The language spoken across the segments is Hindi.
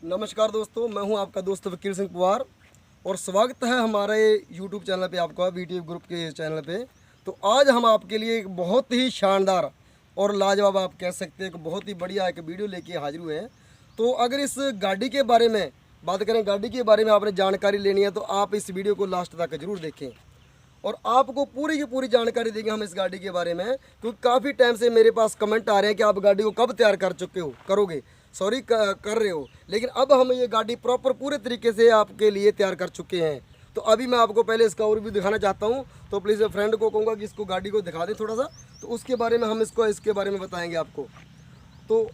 नमस्कार दोस्तों, मैं हूं आपका दोस्त वकील सिंह पवार और स्वागत है हमारे YouTube चैनल पे, आपका वीडियो ग्रुप के चैनल पे। तो आज हम आपके लिए एक बहुत ही शानदार और लाजवाब, आप कह सकते हैं, एक बहुत ही बढ़िया एक वीडियो लेके हाजिर हुए हैं। तो अगर इस गाड़ी के बारे में बात करें, गाड़ी के बारे में आपने जानकारी लेनी है तो आप इस वीडियो को लास्ट तक जरूर देखें और आपको पूरी की पूरी जानकारी देंगे हम इस गाड़ी के बारे में। क्योंकि काफ़ी टाइम से मेरे पास कमेंट आ रहे हैं कि आप गाड़ी को कब तैयार कर चुके हो, करोगे, सॉरी कर रहे हो, लेकिन अब हम ये गाड़ी प्रॉपर पूरे तरीके से आपके लिए तैयार कर चुके हैं। तो अभी मैं आपको पहले इसका ओवरव्यू दिखाना चाहता हूँ। तो प्लीज़ फ्रेंड को कहूँगा कि इसको गाड़ी को दिखा दें थोड़ा सा, तो उसके बारे में हम इसके बारे में बताएंगे आपको। तो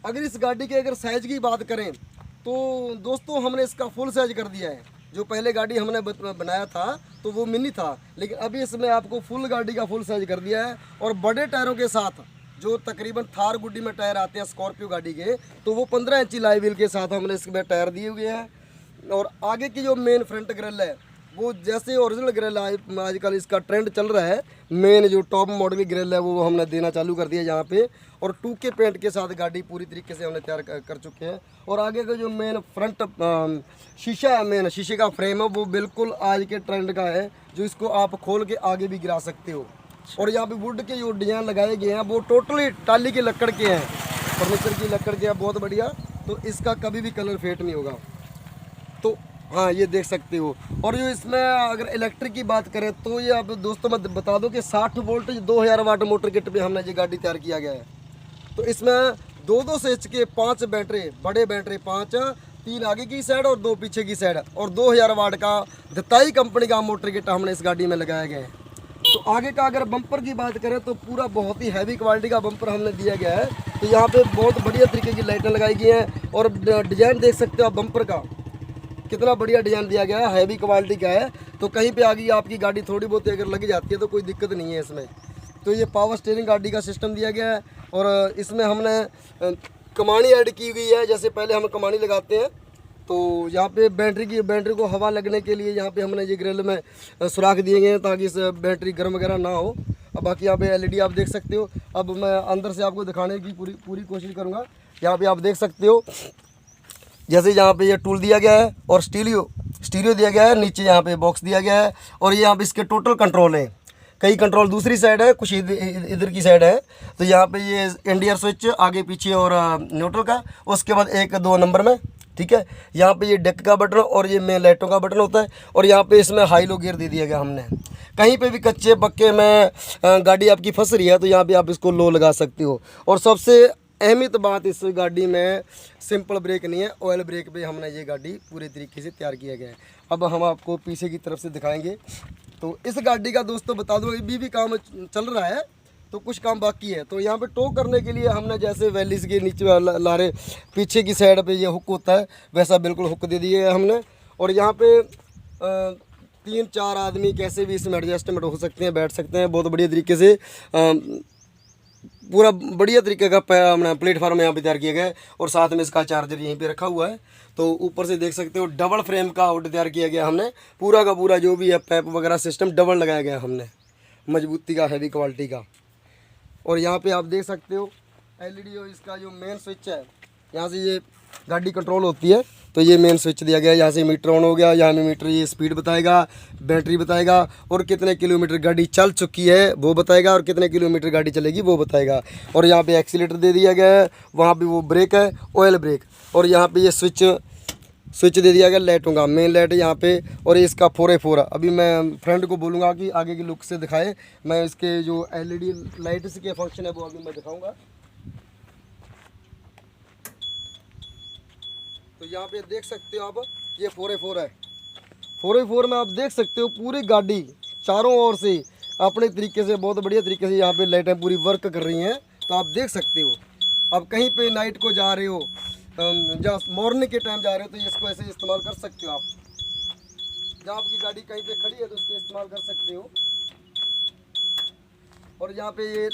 अगर इस गाड़ी के अगर साइज़ की बात करें तो दोस्तों हमने इसका फुल साइज कर दिया है। जो पहले गाड़ी हमने बनाया था तो वो मिनी था, लेकिन अभी इसमें आपको फुल गाड़ी का फुल साइज कर दिया है और बड़े टायरों के साथ, जो तकरीबन थार गुड्डी में टायर आते हैं स्कॉर्पियो गाड़ी के, तो वो 15 इंची लाई व्हील के साथ हमने इसमें टायर दिए हुए हैं। और आगे की जो मेन फ्रंट ग्रिल है वो जैसे ओरिजिनल ग्रिल आजकल इसका ट्रेंड चल रहा है, मेन जो टॉप मॉडल ग्रिल है वो हमने देना चालू कर दिया यहाँ पे। और 2K पेंट के साथ गाड़ी पूरी तरीके से हमने तैयार कर चुके हैं। और आगे का जो मेन फ्रंट शीशा है, मेन शीशे का फ्रेम है, वो बिल्कुल आज के ट्रेंड का है, जो इसको आप खोल के आगे भी गिरा सकते हो। और यहाँ पे वुड के जो डिजाइन लगाए गए हैं वो टोटली टाली की लकड़ के हैं, फर्नीचर की लकड़ के हैं, बहुत बढ़िया। तो इसका कभी भी कलर फेड नहीं होगा। तो हाँ, ये देख सकते हो। और जो इसमें अगर इलेक्ट्रिक की बात करें तो ये आप दोस्तों मैं बता दूं कि 60 वोल्ट 2000 वाट मोटर किट पे हमने ये गाड़ी तैयार किया गया है। तो इसमें 2-2 स्विच के 5 बैटरी, बड़े बैटरी 5, 3 आगे की साइड और 2 पीछे की साइड, और 2000 वाट का दताई कंपनी का मोटर किट हमने इस गाड़ी में लगाया गया है। तो आगे का अगर बम्पर की बात करें तो पूरा बहुत ही हैवी क्वालिटी का बम्पर हमने दिया गया है। तो यहाँ पे बहुत बढ़िया तरीके की लाइटें लगाई गई हैं और डिज़ाइन देख सकते हो आप बम्पर का, कितना बढ़िया डिज़ाइन दिया गया है, हैवी क्वालिटी का है। तो कहीं पे आगे आपकी गाड़ी थोड़ी बहुत अगर लग जाती है तो कोई दिक्कत नहीं है इसमें। तो ये पावर स्टीयरिंग गाड़ी का सिस्टम दिया गया है और इसमें हमने कमानी ऐड की गई है। जैसे पहले हम कमानी लगाते हैं तो यहाँ पे बैटरी को हवा लगने के लिए यहाँ पे हमने ये ग्रिल में सुराख दिए गए हैं ताकि इस बैटरी गर्म वगैरह ना हो। अब बाकी यहाँ पे LED आप देख सकते हो। अब मैं अंदर से आपको दिखाने की पूरी कोशिश करूँगा। यहाँ पे आप देख सकते हो, जैसे यहाँ पे ये टूल दिया गया है और स्टीरियो दिया गया है, नीचे यहाँ पे बॉक्स दिया गया है। और ये यहाँ पे इसके टोटल कंट्रोल हैं, कई कंट्रोल दूसरी साइड है, कुछ इधर की साइड है। तो यहाँ पे ये इंडियर स्विच आगे पीछे और न्यूट्रल का, उसके बाद 1-2 नंबर में, ठीक है। यहाँ पे ये डेक का बटन और ये मेन लाइटों का बटन होता है। और यहाँ पे इसमें हाई लो गियर दे दिया गया हमने। कहीं पे भी कच्चे पक्के में गाड़ी आपकी फंस रही है तो यहाँ पे आप इसको लो लगा सकते हो। और सबसे अहमियत बात इस गाड़ी में सिंपल ब्रेक नहीं है, ऑयल ब्रेक पे हमने ये गाड़ी पूरे तरीके से तैयार किया गया है। अब हम आपको पीछे की तरफ से दिखाएंगे। तो इस गाड़ी का दोस्तों बता दूँ अभी भी काम चल रहा है, तो कुछ काम बाकी है। तो यहाँ पे टो करने के लिए हमने जैसे वैलिस के नीचे लारे पीछे की साइड पे ये हुक होता है, वैसा बिल्कुल हुक दे दिए है हमने। और यहाँ पे 3-4 आदमी कैसे भी इसमें एडजस्टमेंट हो सकते हैं, बैठ सकते हैं बहुत बढ़िया तरीके से। पूरा बढ़िया तरीके का अपना प्लेटफार्म यहाँ पे तैयार किया गया है और साथ में इसका चार्जर यहीं पे रखा हुआ है। तो ऊपर से देख सकते हो डबल फ्रेम का आउट तैयार किया गया हमने, पूरा का पूरा जो भी है पैप वगैरह सिस्टम डबल लगाया गया हमने, मजबूती का, हैवी क्वालिटी का। और यहाँ पे आप देख सकते हो LED और इसका जो मेन स्विच है, यहाँ से ये गाड़ी कंट्रोल होती है। तो ये मेन स्विच दिया गया है, यहाँ से मीटर ऑन हो गया, यहाँ में मीटर ये स्पीड बताएगा, बैटरी बताएगा और कितने किलोमीटर गाड़ी चल चुकी है वो बताएगा, और कितने किलोमीटर गाड़ी चलेगी वो बताएगा। और यहाँ पे एक्सीलेटर दे दिया गया है, वहाँ पे वो ब्रेक है, ऑयल ब्रेक। और यहाँ पे ये स्विच दे दिया गया लाइटों का, मेन लाइट यहाँ पे। और ये इसका 4x4 है। अभी मैं फ्रेंड को बोलूँगा कि आगे की लुक से दिखाए, मैं इसके जो LED लाइट्स के फंक्शन है वो अभी मैं दिखाऊँगा। तो यहाँ पे देख सकते हो आप, ये 4x4 है। 4x4 में आप देख सकते हो पूरी गाड़ी चारों ओर से अपने तरीके से बहुत बढ़िया तरीके से यहाँ पे लाइटें पूरी वर्क कर रही हैं। तो आप देख सकते हो, अब कहीं पे नाइट को जा रहे हो, जहाँ मॉर्निंग के टाइम जा रहे हो तो इसको ऐसे इस्तेमाल कर सकते हो आप। जहाँ आपकी गाड़ी कहीं पे खड़ी है तो उसको इस्तेमाल कर सकते हो। और यहाँ पे ये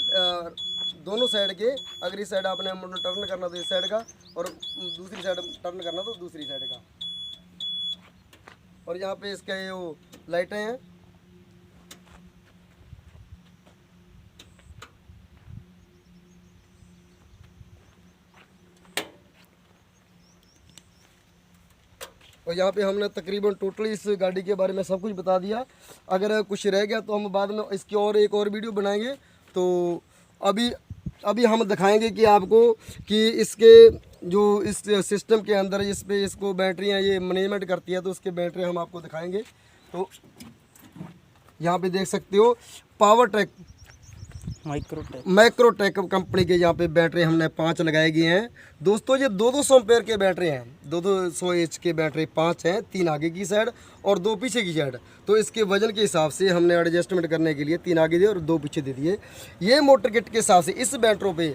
दोनों साइड के, अगर इस साइड आपने टर्न करना तो इस साइड का, और दूसरी साइड टर्न करना तो दूसरी साइड का। और यहाँ पे इसके वो लाइटें हैं। और यहाँ पे हमने तकरीबन टोटली इस गाड़ी के बारे में सब कुछ बता दिया। अगर कुछ रह गया तो हम बाद में इसकी और एक और वीडियो बनाएंगे। तो अभी हम दिखाएंगे कि आपको कि इसके जो इस सिस्टम के अंदर इस पे इसको बैटरियाँ ये मैनेजमेंट करती है, तो उसके बैटरी हम आपको दिखाएंगे। तो यहाँ पे देख सकते हो पावर ट्रैक माइक्रोटेक कंपनी के यहाँ पे बैटरी हमने 5 लगाए गए हैं दोस्तों। ये 200 एम्पेयर के बैटरी हैं, 200 एच के बैटरी 5 हैं, 3 आगे की साइड और 2 पीछे की साइड। तो इसके वजन के हिसाब से हमने एडजस्टमेंट करने के लिए 3 आगे दिए और 2 पीछे दे दिए। ये मोटर किट के हिसाब से इस बैटरों पे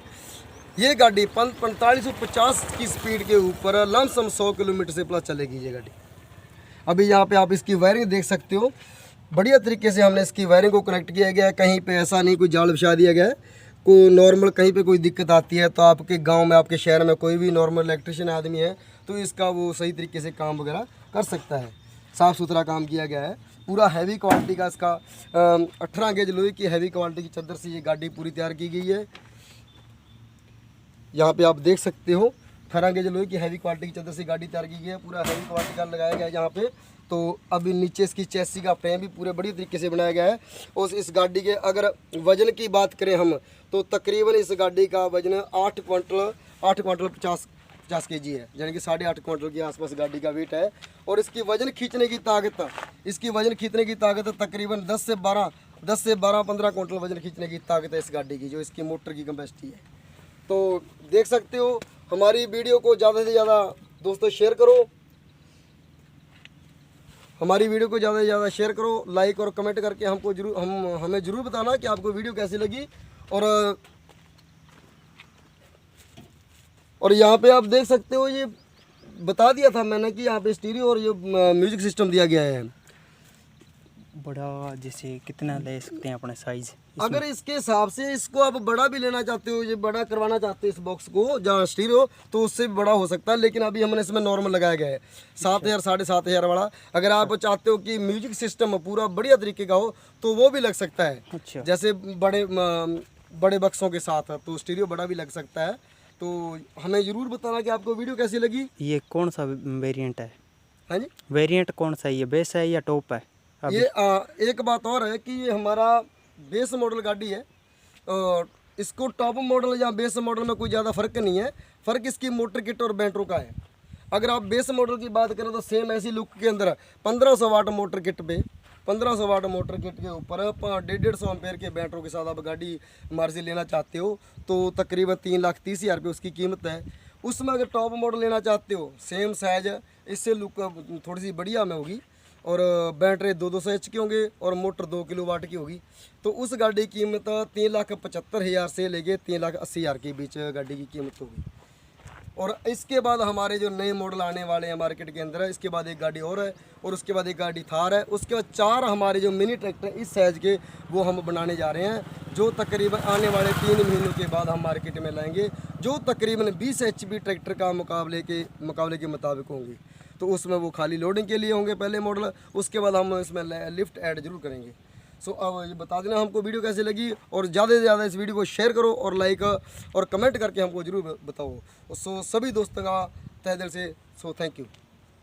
ये गाड़ी 4550 की स्पीड के ऊपर लमसम 100 किलोमीटर से प्लस चलेगी ये गाड़ी। अभी यहाँ पे आप इसकी वायरिंग देख सकते हो, बढ़िया तरीके से हमने इसकी वायरिंग को कनेक्ट किया गया है। कहीं पे ऐसा नहीं कोई जाल बिछा दिया गया है। कोई नॉर्मल कहीं पे कोई दिक्कत आती है तो आपके गांव में आपके शहर में कोई भी नॉर्मल इलेक्ट्रिशियन आदमी है तो इसका वो सही तरीके से काम वगैरह कर सकता है। साफ़ सुथरा काम किया गया है। पूरा हैवी क्वालिटी का इसका 18 गेज लोहे की हैवी क्वालिटी की चादर से ये गाड़ी पूरी तैयार की गई है। यहाँ पे आप देख सकते हो 18 गेज लोहे की हैवी क्वालिटी की चादर से गाड़ी तैयार की गई है। पूरा हैवी क्वालिटी का लगाया गया है यहाँ पे। तो अभी नीचे इसकी चेसी का फ्रेम भी पूरे बढ़िया तरीके से बनाया गया है। और इस गाड़ी के अगर वजन की बात करें हम तो तकरीबन इस गाड़ी का वजन 8 क्वांटल 50 केजी है, यानी कि 8.5 क्वांटल के आसपास गाड़ी का वेट है। और इसकी वजन खींचने की ताकत तकरीबन 10 से 12-15 क्वांटल वजन खींचने की ताकत है इस गाड़ी की, जो इसकी मोटर की कैपेसिटी है। तो देख सकते हो हमारी वीडियो को ज़्यादा से ज़्यादा दोस्तों शेयर करो, हमारी वीडियो को ज़्यादा से ज़्यादा शेयर करो, लाइक और कमेंट करके हमको हमें ज़रूर बताना कि आपको वीडियो कैसी लगी। और यहाँ पे आप देख सकते हो ये बता दिया था मैंने कि यहाँ पे स्टीरियो और ये म्यूजिक सिस्टम दिया गया है। बड़ा जैसे कितना ले सकते हैं अपने साइज? अगर इसके हिसाब से इसको आप बड़ा भी लेना चाहते हो, ये बड़ा करवाना चाहते हो इस बॉक्स को जहाँ स्टीरियो, तो उससे भी बड़ा हो सकता है। लेकिन अभी हमने इसमें नॉर्मल लगाया गया है 7000 7,500 वाला। अगर आप चाहते हो कि म्यूजिक सिस्टम पूरा बढ़िया तरीके का हो तो वो भी लग सकता है। अच्छा। जैसे बड़े बक्सों के साथ तो स्टीरियो बड़ा भी लग सकता है। तो हमें ज़रूर बताना कि आपको वीडियो कैसी लगी। ये कौन सा वेरिएंट है? हाँ जी, वेरिएंट कौन सा है? ये बेस है या टॉप है? ये एक बात और है कि ये हमारा बेस मॉडल गाड़ी है और इसको टॉप मॉडल या बेस मॉडल में कोई ज़्यादा फ़र्क नहीं है। फ़र्क इसकी मोटर किट और बैटरों का है। अगर आप बेस मॉडल की बात करें तो सेम ऐसी लुक के अंदर 1500 वाट मोटर किट पे 1500 वाट मोटर किट के ऊपर 150 एम्पेयर के बैटरों के साथ आप गाड़ी हमारे से लेना चाहते हो तो तकरीबन 3,30,000 रुपये उसकी कीमत है। उसमें अगर टॉप मॉडल लेना चाहते हो सेम साइज, इससे लुक थोड़ी सी बढ़िया में होगी और बैटरी 200 एच की होंगे और मोटर 2 किलोवाट की होगी, तो उस गाड़ी की कीमत 3,75,000 से लेके 3,80,000 के बीच गाड़ी की कीमत होगी। और इसके बाद हमारे जो नए मॉडल आने वाले हैं मार्केट के अंदर है, इसके बाद एक गाड़ी और है और उसके बाद एक गाड़ी थार है, उसके बाद 4 हमारे जो मिनी ट्रैक्टर इस साइज़ के वो हम बनाने जा रहे हैं, जो तकरीबन आने वाले 3 महीनों के बाद हम मार्केट में लाएंगे, जो तकरीबन 20 HP ट्रैक्टर का मुकाबले के मुताबिक होंगे। तो उसमें वो खाली लोडिंग के लिए होंगे पहले मॉडल, उसके बाद हम इसमें लिफ्ट ऐड जरूर करेंगे। सो अब ये बता देना हमको वीडियो कैसी लगी और ज़्यादा से ज़्यादा इस वीडियो को शेयर करो और लाइक और कमेंट करके हमको ज़रूर बताओ। सो सभी दोस्तों का तहे दिल से थैंक यू।